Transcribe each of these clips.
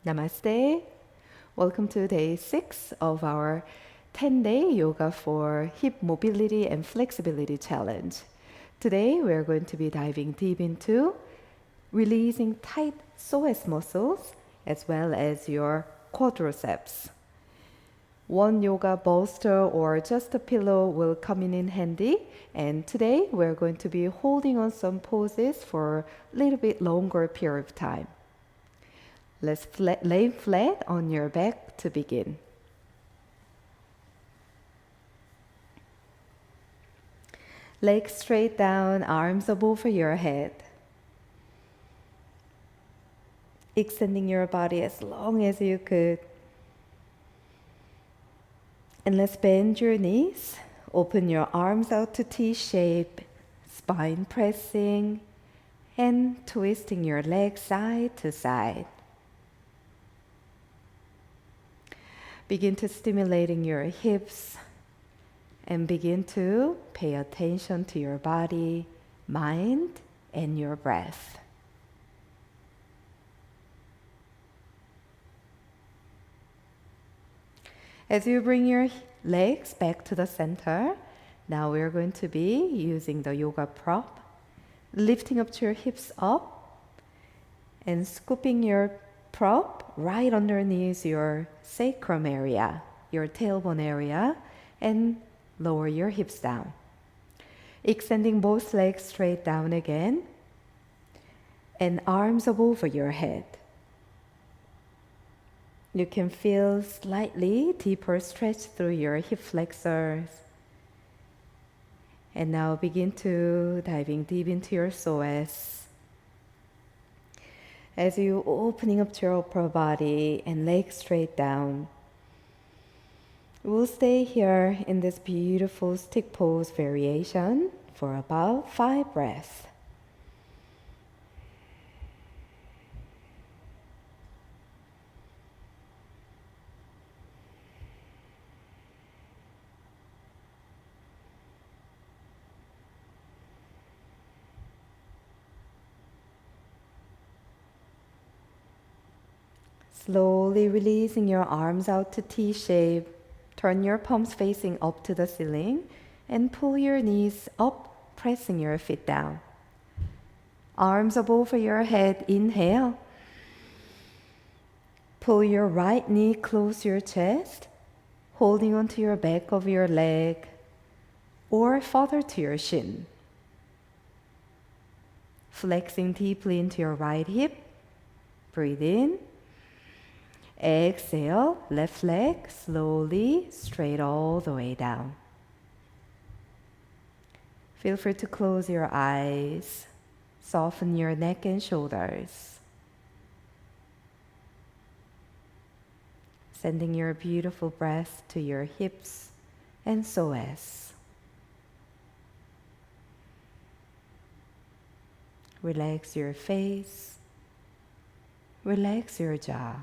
Namaste. Welcome to day 6 of our 10-day yoga for hip mobility and flexibility challenge. Today we're going to be diving deep into releasing tight psoas muscles as well as your quadriceps. One yoga bolster or just a pillow will come in handy, and today we're going to be holding on some poses for a little bit longer period of time. Let's lay flat on your back to begin. Legs straight down, arms up over your head. Extending your body as long as you could. And let's bend your knees. Open your arms out to T-shape, spine pressing, and twisting your legs side to side. Begin to stimulating your hips and begin to pay attention to your body, mind, and your breath. As you bring your legs back to the center, now we're going to be using the yoga prop, lifting up your hips up and scooping your prop right underneath your sacrum area, your tailbone area, and lower your hips down. Extending both legs straight down again, and arms up over your head. You can feel slightly deeper stretch through your hip flexors. And now begin to diving deep into your psoas. As you opening up to your upper body and legs straight down, we'll stay here in this beautiful stick pose variation for about 5 breaths. Slowly releasing your arms out to T-shape. Turn your palms facing up to the ceiling and pull your knees up, pressing your feet down. Arms up over your head, inhale. Pull your right knee close to your chest, holding onto your back of your leg or further to your shin. Flexing deeply into your right hip. Breathe in. Exhale, left leg slowly straight all the way down. Feel free to close your eyes. Soften your neck and shoulders. Sending your beautiful breath to your hips and psoas. Relax your face. Relax your jaw.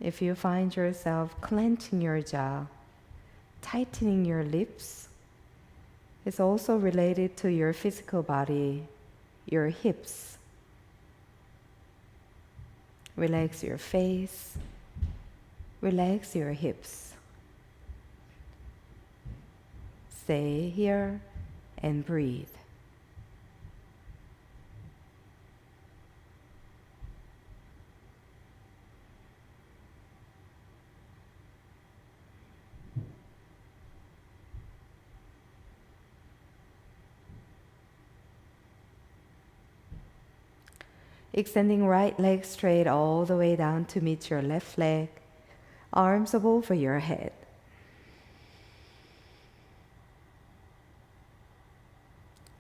If you find yourself clenching your jaw, tightening your lips, it's also related to your physical body, your hips. Relax your face, relax your hips. Stay here and breathe. Extending right leg straight all the way down to meet your left leg. Arms up over your head.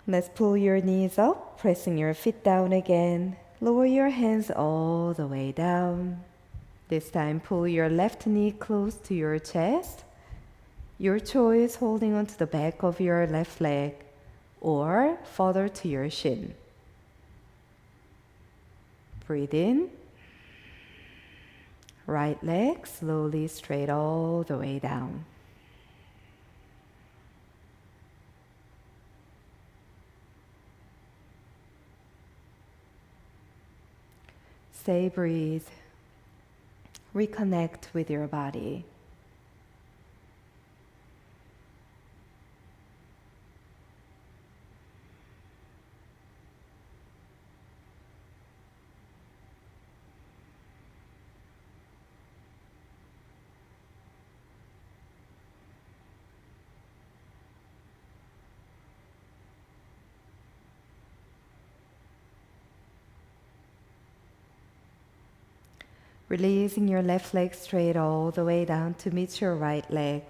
Let's pull your knees up, pressing your feet down again. Lower your hands all the way down. This time pull your left knee close to your chest. Your choice, holding onto the back of your left leg or further to your shin. Breathe in. Right leg slowly straight all the way down. Stay, breathe. Reconnect with your body. Releasing your left leg straight all the way down to meet your right leg.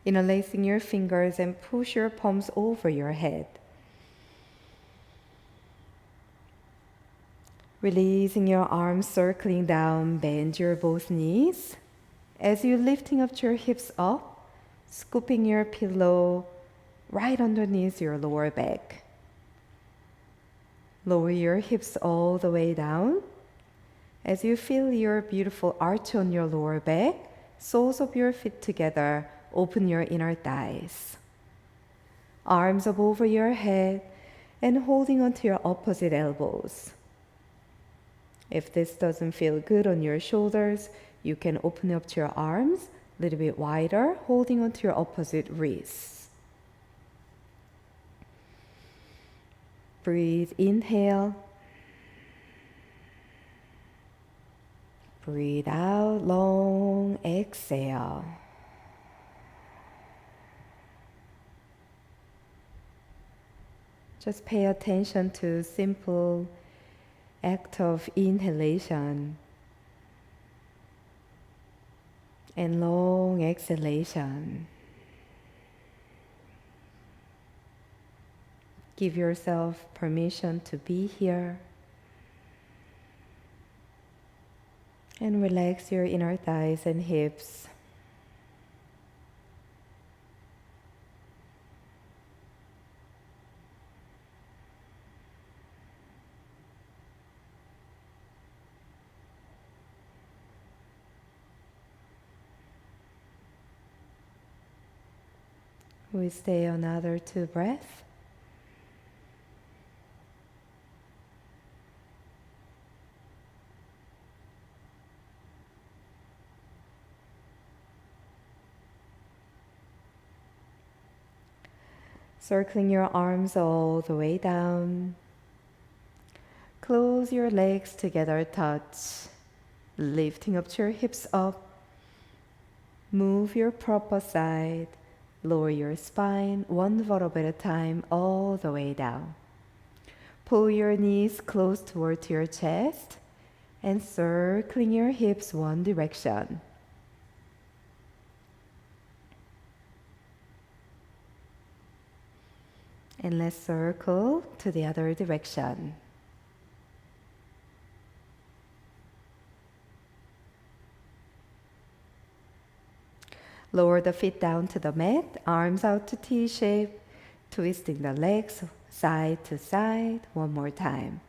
Interlacing your fingers and push your palms over your head. Releasing your arms, circling down, bend your both knees. As you're lifting up your hips up, scooping your pillow right underneath your lower back. Lower your hips all the way down. As you feel your beautiful arch on your lower back, soles of your feet together, open your inner thighs. Arms up over your head and holding onto your opposite elbows. If this doesn't feel good on your shoulders, you can open up to your arms a little bit wider, holding onto your opposite wrists. Breathe, inhale. Breathe out, long exhale. Just pay attention to simple act of inhalation and long exhalation. Give yourself permission to be here. And relax your inner thighs and hips. We stay another 2 breaths. Circling your arms all the way down. Close your legs together, touch. Lifting up your hips up. Move your proper side. Lower your spine, 1 vertebra at a time, all the way down. Pull your knees close towards your chest and circling your hips one direction. And let's circle to the other direction. Lower the feet down to the mat, arms out to T-shape, twisting the legs side to side, one more time.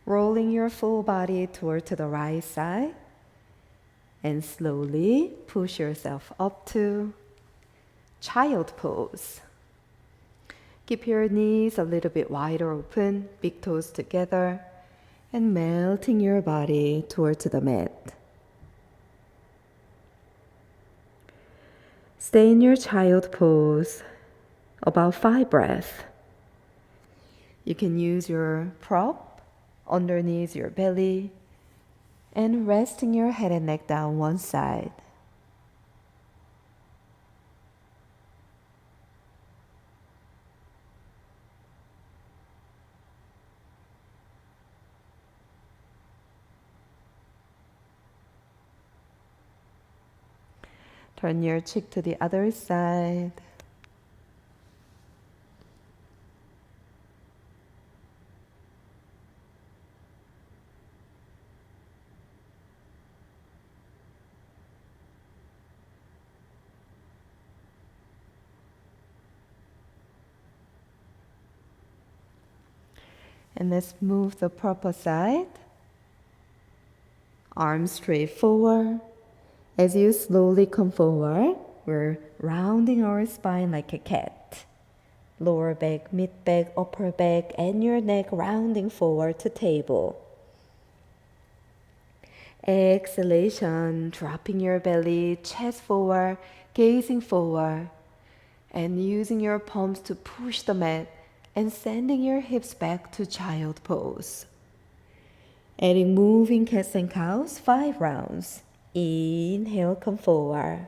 Rolling your full body toward to the right side and slowly push yourself up to child pose. Keep your knees a little bit wider open, big toes together, and melting your body toward to the mat. Stay in your child pose about 5 breaths. You can use your prop underneath your belly and resting your head and neck down one side. Turn your cheek to the other side. And let's move the proper side. Arms straight forward. As you slowly come forward, we're rounding our spine like a cat. Lower back, mid back, upper back, and your neck rounding forward to table. Exhalation, dropping your belly, chest forward, gazing forward, and using your palms to push the mat and sending your hips back to child pose. Adding moving cats and cows, 5 rounds. Inhale, come forward.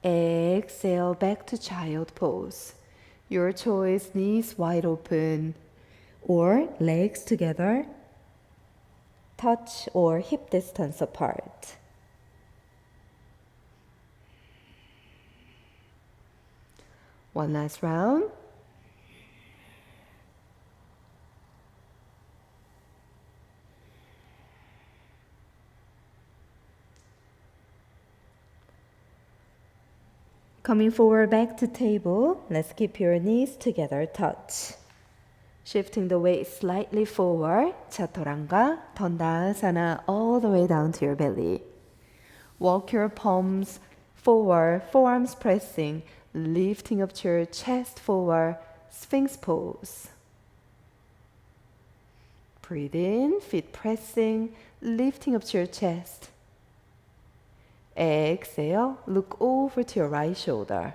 Exhale, back to child pose. Your choice, knees wide open or legs together, touch or hip distance apart. One last round. Coming forward back to table, let's keep your knees together, touch. Shifting the weight slightly forward, Chaturanga, Dandasana, all the way down to your belly. Walk your palms forward, forearms pressing, lifting up to your chest forward, Sphinx pose. Breathe in, feet pressing, lifting up to your chest. Exhale, look over to your right shoulder.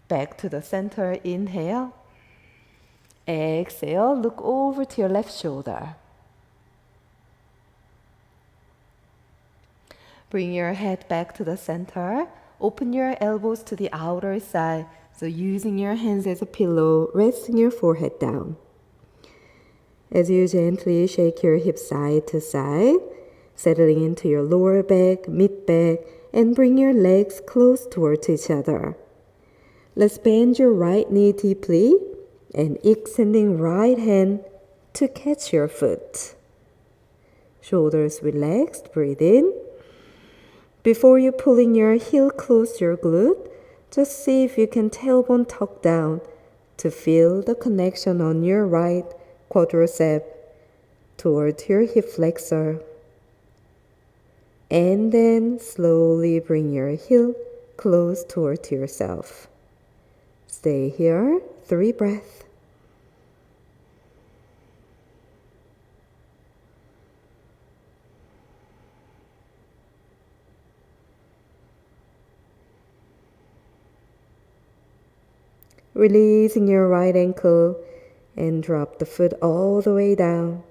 Back to the center, inhale. Exhale, look over to your left shoulder. Bring your head back to the center. Open your elbows to the outer side. So using your hands as a pillow, resting your forehead down. As you gently shake your hips side to side, settling into your lower back, mid back, and bring your legs close towards each other. Let's bend your right knee deeply and extending right hand to catch your foot. Shoulders relaxed, breathe in. Before you pulling your heel close to your glute, just see if you can tailbone tuck down to feel the connection on your right quadriceps toward your hip flexor. And then slowly bring your heel close toward yourself. Stay here, 3 breaths. Releasing your right ankle and drop the foot all the way down.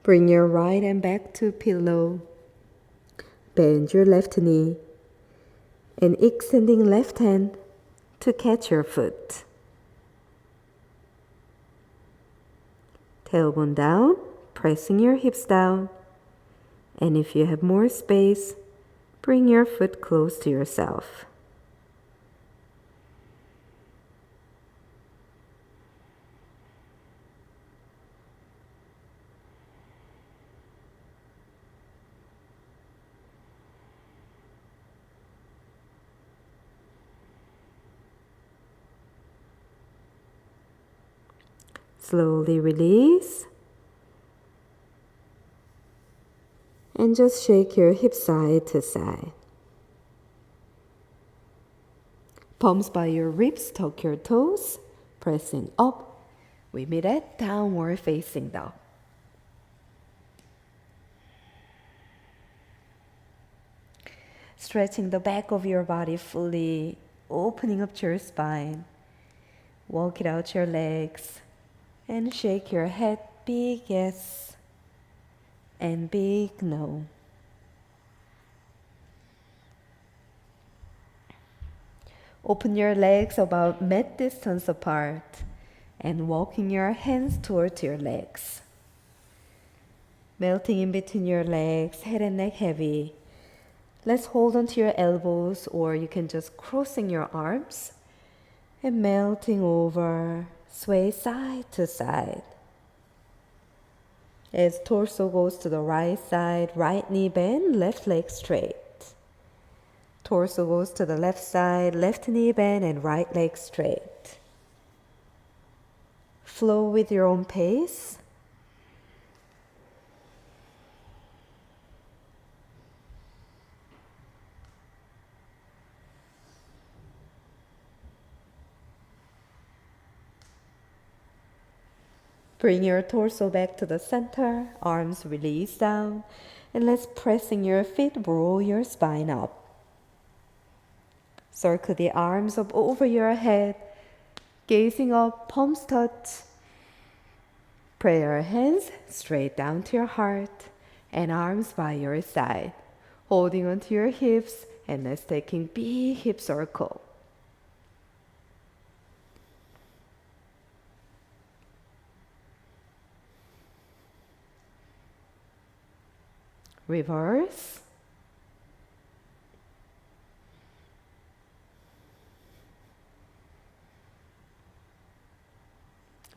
Bring your right hand back to pillow. Bend your left knee and extending left hand to catch your foot. Tailbone down, pressing your hips down. And if you have more space, bring your foot close to yourself. Slowly release. And just shake your hips side to side. Palms by your ribs, tuck your toes, pressing up. We meet at downward facing dog. Stretching the back of your body fully, opening up your spine. Walk it out your legs. And shake your head, big yes and big no. Open your legs about mat distance apart and walking your hands towards your legs. Melting in between your legs, head and neck heavy. Let's hold onto your elbows, or you can just crossing your arms and melting over. Sway side to side. As torso goes to the right side, right knee bend, left leg straight. Torso goes to the left side, left knee bend, and right leg straight. Flow with your own pace. Bring your torso back to the center, arms release down, and let's pressing your feet, roll your spine up. Circle the arms up over your head, gazing up, palms touch. Pray your hands straight down to your heart and arms by your side, holding onto your hips, and let's taking big hip circle. Reverse.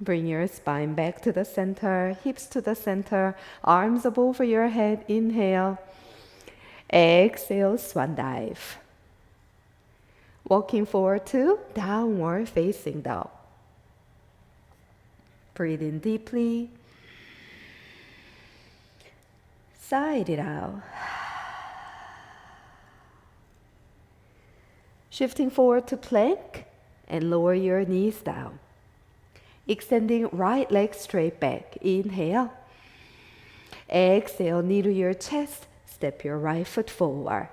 Bring your spine back to the center, hips to the center, arms up over your head. Inhale. Exhale, swan dive. Walking forward to downward facing dog. Breathe in deeply. Sigh it out. Shifting forward to plank and lower your knees down. Extending right leg straight back. Inhale. Exhale, knee to your chest. Step your right foot forward.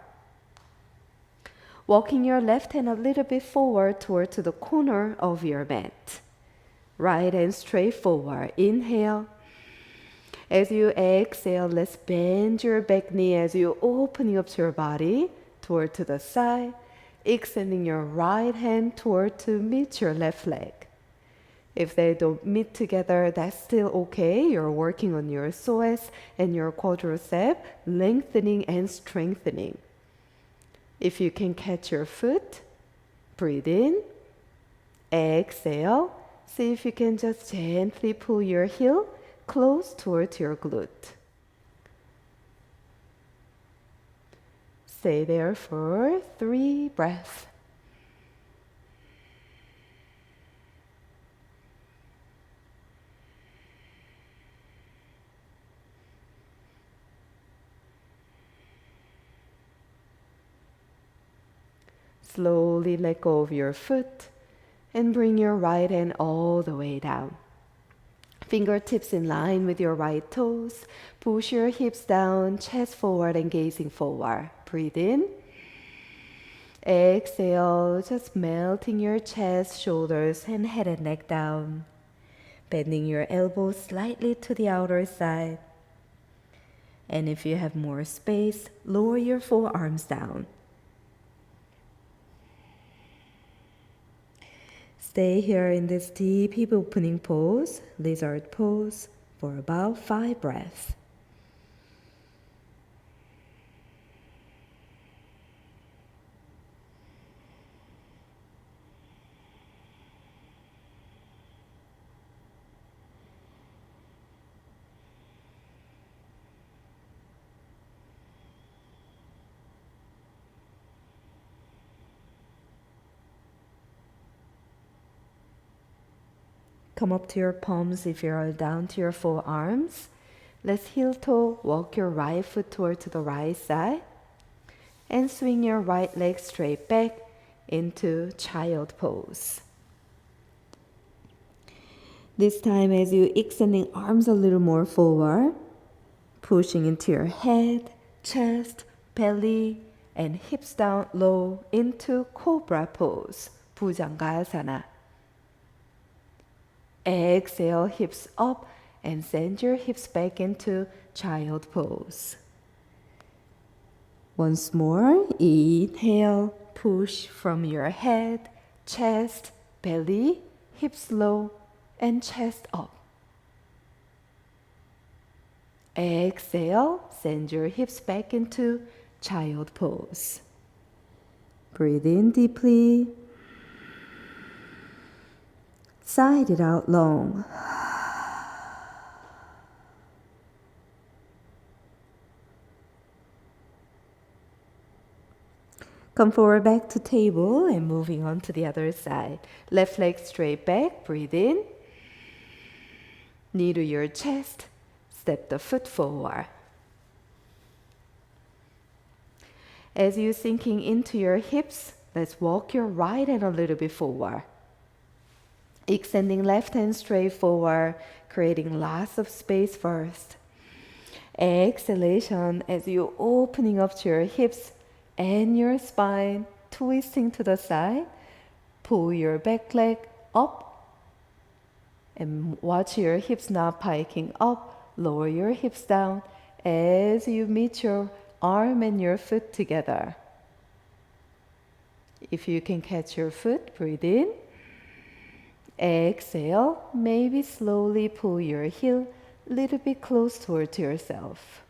Walking your left hand a little bit forward toward to the corner of your mat. Right hand straight forward. Inhale. As you exhale, let's bend your back knee as you opening up your body toward to the side, extending your right hand toward to meet your left leg. If they don't meet together, that's still okay. You're working on your psoas and your quadriceps, lengthening and strengthening. If you can catch your foot, breathe in, exhale. See if you can just gently pull your heel close towards your glute. Stay there for 3 breaths. Slowly let go of your foot and bring your right hand all the way down. Fingertips in line with your right toes. Push your hips down, chest forward and gazing forward. Breathe in. Exhale, just melting your chest, shoulders and head and neck down. Bending your elbows slightly to the outer side. And if you have more space, lower your forearms down. Stay here in this deep hip opening pose, lizard pose, for about 5 breaths. Come up to your palms if you are down to your forearms. Let's heel toe, walk your right foot toward to the right side. And swing your right leg straight back into child pose. This time as you extending arms a little more forward, pushing into your head, chest, belly, and hips down low into cobra pose, Bhujangasana. Exhale, hips up and send your hips back into child pose. Once more, inhale, push from your head, chest, belly, hips low, and chest up. Exhale, send your hips back into child pose. Breathe in deeply. Sigh it out long. Come forward back to table and moving on to the other side. Left leg straight back, breathe in. Knee to your chest, step the foot forward. As you're sinking into your hips, let's walk your right hand a little bit forward. Extending left hand straight forward, creating lots of space first. Exhalation as you opening up to your hips and your spine, twisting to the side. Pull your back leg up and watch your hips not piking up. Lower your hips down as you meet your arm and your foot together. If you can catch your foot, breathe in. Exhale, maybe slowly pull your heel a little bit close towards yourself.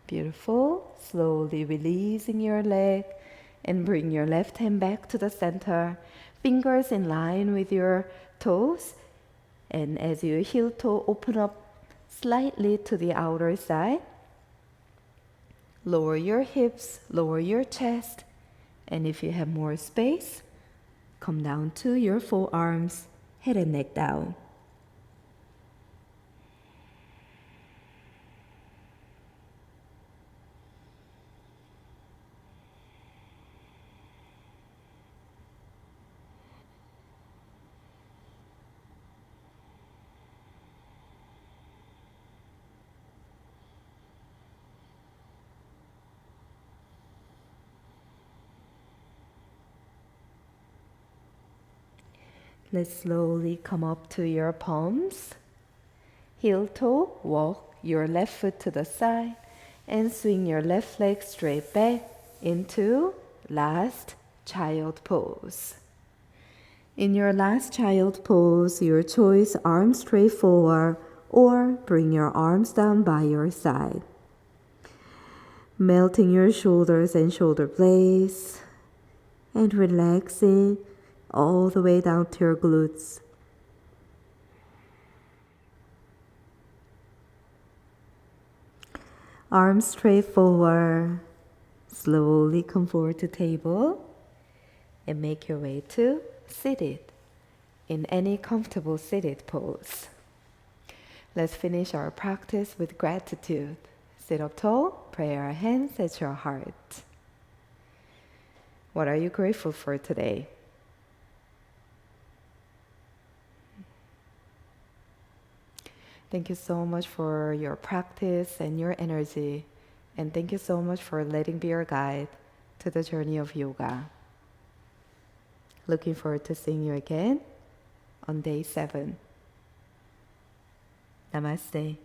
Beautiful. Slowly releasing your leg and bring your left hand back to the center. Fingers in line with your toes. And as your heel toe open up slightly to the outer side, lower your hips, lower your chest. And if you have more space, come down to your forearms, head and neck down. Let's slowly come up to your palms. Heel toe, walk your left foot to the side and swing your left leg straight back into last child pose. In your last child pose, your choice, arms straight forward or bring your arms down by your side. Melting your shoulders and shoulder blades and relaxing all the way down to your glutes. Arms straight forward. Slowly come forward to table and make your way to seated in any comfortable seated pose. Let's finish our practice with gratitude. Sit up tall, pray our hands at your heart. What are you grateful for today? Thank you so much for your practice and your energy. And thank you so much for letting be your guide to the journey of yoga. Looking forward to seeing you again on day 7. Namaste.